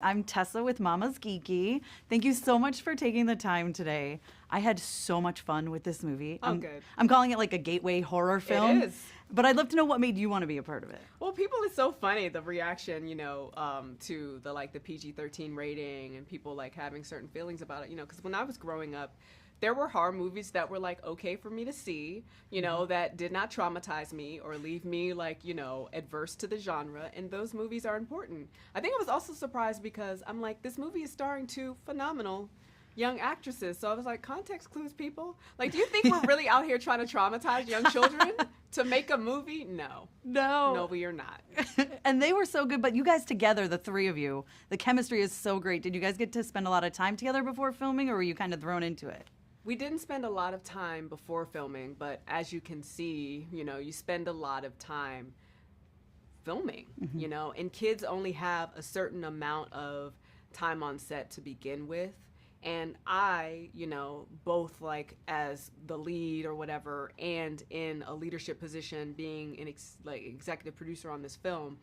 I'm Tessa with MamasGeeky. Thank you so much for taking the time today. I had so much fun with this movie. Good. I'm calling it like a gateway horror film. It is. But I'd love to know what made you want to be a part of it. Well, people, it's so funny, the reaction, to the PG-13 rating and people like having certain feelings about it, because when I was growing up, there were horror movies that were like okay for me to see, that did not traumatize me or leave me adverse to the genre. And those movies are important. I think I was also surprised because I'm like, this movie is starring two phenomenal young actresses. So I was like, context clues, people. Like, do you think we're really out here trying to traumatize young children to make a movie? No. No, we are not. And they were so good, but you guys together, the three of you, the chemistry is so great. Did you guys get to spend a lot of time together before filming, or were you kind of thrown into it? We didn't spend a lot of time before filming, but as you can see, you spend a lot of time filming, and kids only have a certain amount of time on set to begin with. And I, both like as the lead or whatever, and in a leadership position, being an executive producer on this film,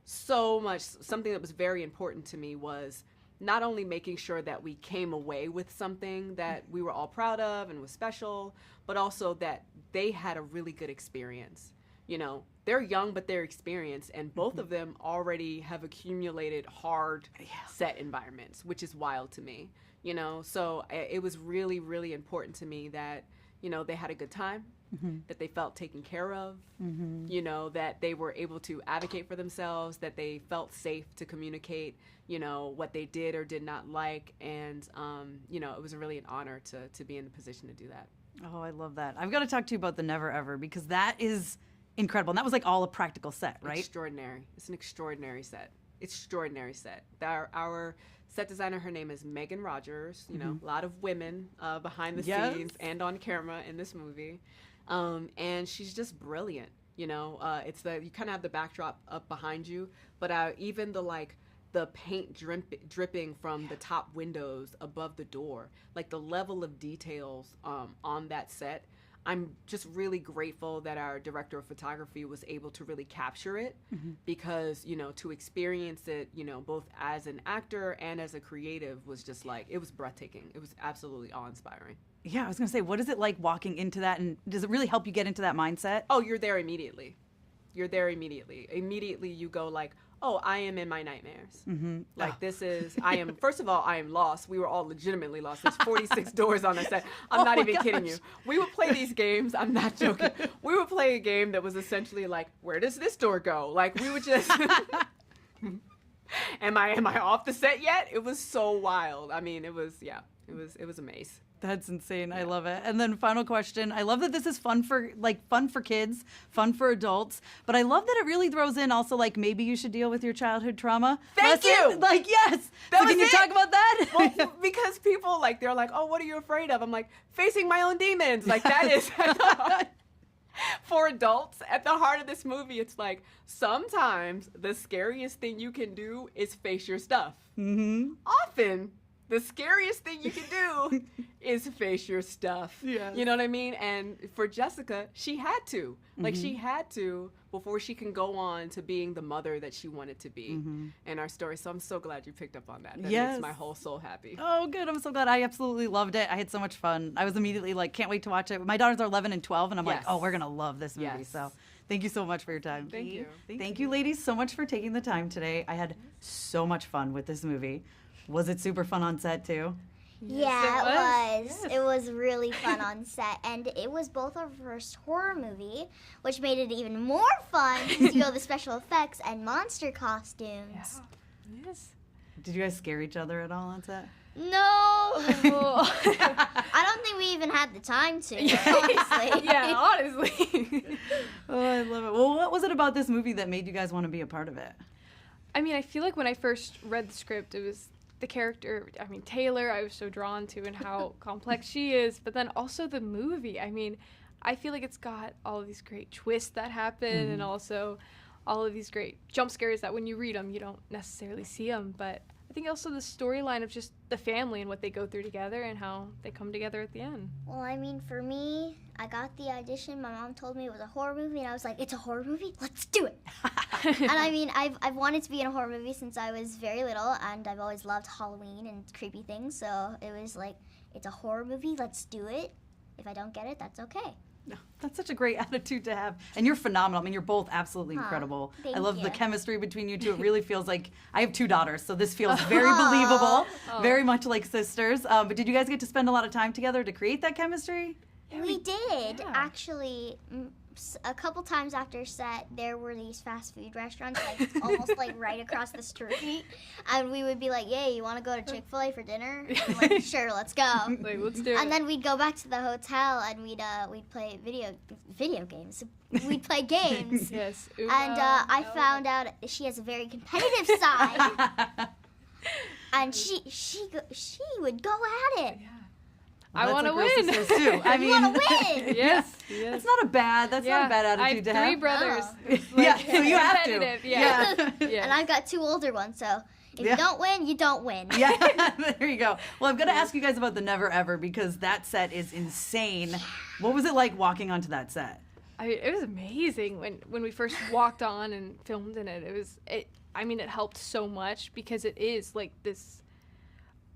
something that was very important to me was not only making sure that we came away with something that we were all proud of and was special, but also that they had a really good experience. They're young, but they're experienced, and both of them already have accumulated hard set environments, which is wild to me. So it was really, really important to me that, they had a good time, that they felt taken care of, that they were able to advocate for themselves, that they felt safe to communicate, what they did or did not like. And, it was really an honor to be in the position to do that. Oh, I love that. I've got to talk to you about the Never Ever, because that is incredible. And that was like all a practical set, right? Extraordinary. It's an extraordinary set. Extraordinary set. Our set designer, her name is Megan Rogers. A lot of women behind the scenes and on camera in this movie, and she's just brilliant. It's you kind of have the backdrop up behind you, but even the paint dripping from the top windows above the door, like the level of details on that set. I'm just really grateful that our director of photography was able to really capture it, because, to experience it, both as an actor and as a creative was just it was breathtaking. It was absolutely awe-inspiring. Yeah, I was going to say, what is it like walking into that, and does it really help you get into that mindset? Oh, you're there immediately. You're there immediately. Immediately you go oh, I am in my nightmares. First of all, I am lost. We were all legitimately lost. There's 46 doors on the set. I'm not even kidding you. We would play these games. I'm not joking. We would play a game that was essentially where does this door go? We would just, am I off the set yet? It was so wild. I mean, it was a maze. That's insane. Yeah. I love it. And then final question. I love that this is fun for kids, fun for adults, but I love that it really throws in also maybe you should deal with your childhood trauma. Thank you. Yes. So can you talk about that? Well, because people they're oh, what are you afraid of? I'm facing my own demons. That is for adults at the heart of this movie. It's sometimes the scariest thing you can do is face your stuff. Often the scariest thing you can do is face your stuff. Yeah. You know what I mean? And for Jessica, she had to. She had to before she can go on to being the mother that she wanted to be in our story. So I'm so glad you picked up on that. That makes my whole soul happy. Oh, good. I'm so glad. I absolutely loved it. I had so much fun. I was immediately can't wait to watch it. My daughters are 11 and 12, and I'm oh, we're going to love this movie. Yes. So thank you so much for your time. Thank you. Thank you, ladies, so much for taking the time today. I had so much fun with this movie. Was it super fun on set too? Yeah, it was. Yes. It was really fun on set, and it was both our first horror movie, which made it even more fun because you know the special effects and monster costumes. Yeah. Yes. Did you guys scare each other at all on set? No. I don't think we even had the time to, honestly. Yeah, honestly. Oh, I love it. Well, what was it about this movie that made you guys want to be a part of it? I mean, I feel like when I first read the script, it was the character, Taylor, I was so drawn to and how complex she is, but then also the movie. I mean, I feel like it's got all of these great twists that happen and also all of these great jump scares that when you read them, you don't necessarily see them, but I think also the storyline of just the family and what they go through together and how they come together at the end. Well, for me, I got the audition. My mom told me it was a horror movie, and I was like, it's a horror movie? Let's do it. And I mean, I've wanted to be in a horror movie since I was very little, and I've always loved Halloween and creepy things. So it was like, it's a horror movie. Let's do it. If I don't get it, that's okay. No, that's such a great attitude to have. And you're phenomenal. I mean, you're both absolutely incredible. I love the chemistry between you two. It really feels like, I have 2 daughters, so this feels very believable, very much like sisters. But did you guys get to spend a lot of time together to create that chemistry? We did, actually. A couple times after set, there were these fast food restaurants, like almost like right across the street, and we would be like, "Yay, you want to go to Chick-fil-A for dinner?" I'm like, "Sure, let's go." Like, let's do it. And then we'd go back to the hotel and we'd play video games. We'd play games. Yes. And I found out she has a very competitive side, and she would go at it. Yeah. Well, I want to that's like real win. sisters, too. I mean, You want to win. Yes. That's not a bad attitude to I have 3 have. brothers. Oh. Yeah, so you have to. Competitive, yeah. And I've got 2 older ones, so if you don't win, you don't win. Yeah, there you go. Well, I'm going to ask you guys about the Never Ever because that set is insane. What was it like walking onto that set? I mean, it was amazing when we first walked on and filmed in it. It helped so much because it is like this.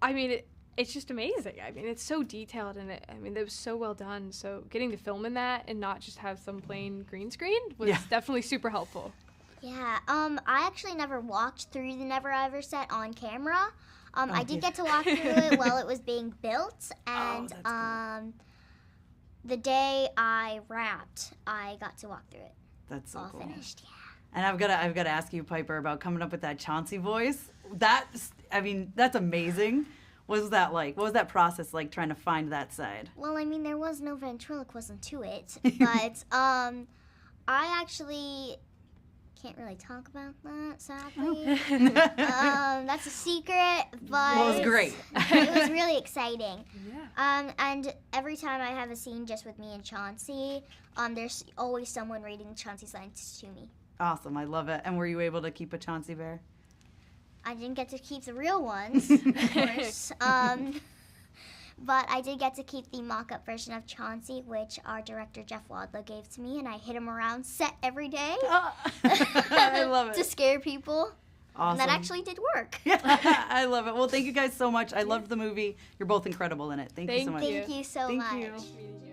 I mean, it's just amazing. I mean, it's so detailed and it was so well done. So getting to film in that and not just have some plain green screen was definitely super helpful. Yeah. I actually never walked through the Never Ever set on camera. I did get to walk through it while it was being built, and cool. the day I wrapped, I got to walk through it. That's so All cool. finished. Yeah. And I've got to ask you, Pyper, about coming up with that Chauncey voice. That's amazing. What was that like? What was that process like trying to find that side? Well, I mean, there was no ventriloquism to it, but I actually can't really talk about that, sadly. That's a secret, but Well, it was great. it was really exciting. Yeah. And every time I have a scene just with me and Chauncey, there's always someone reading Chauncey's lines to me. Awesome. I love it. And were you able to keep a Chauncey bear? I didn't get to keep the real ones, of course. But I did get to keep the mock-up version of Chauncey, which our director Jeff Wadlow gave to me, and I hit him around set every day. I love To it. scare people. Awesome. And that actually did work. I love it. Well, thank you guys so much. I loved the movie. You're both incredible in it. Thank you so much. Thank you so Thank much. you. Yeah.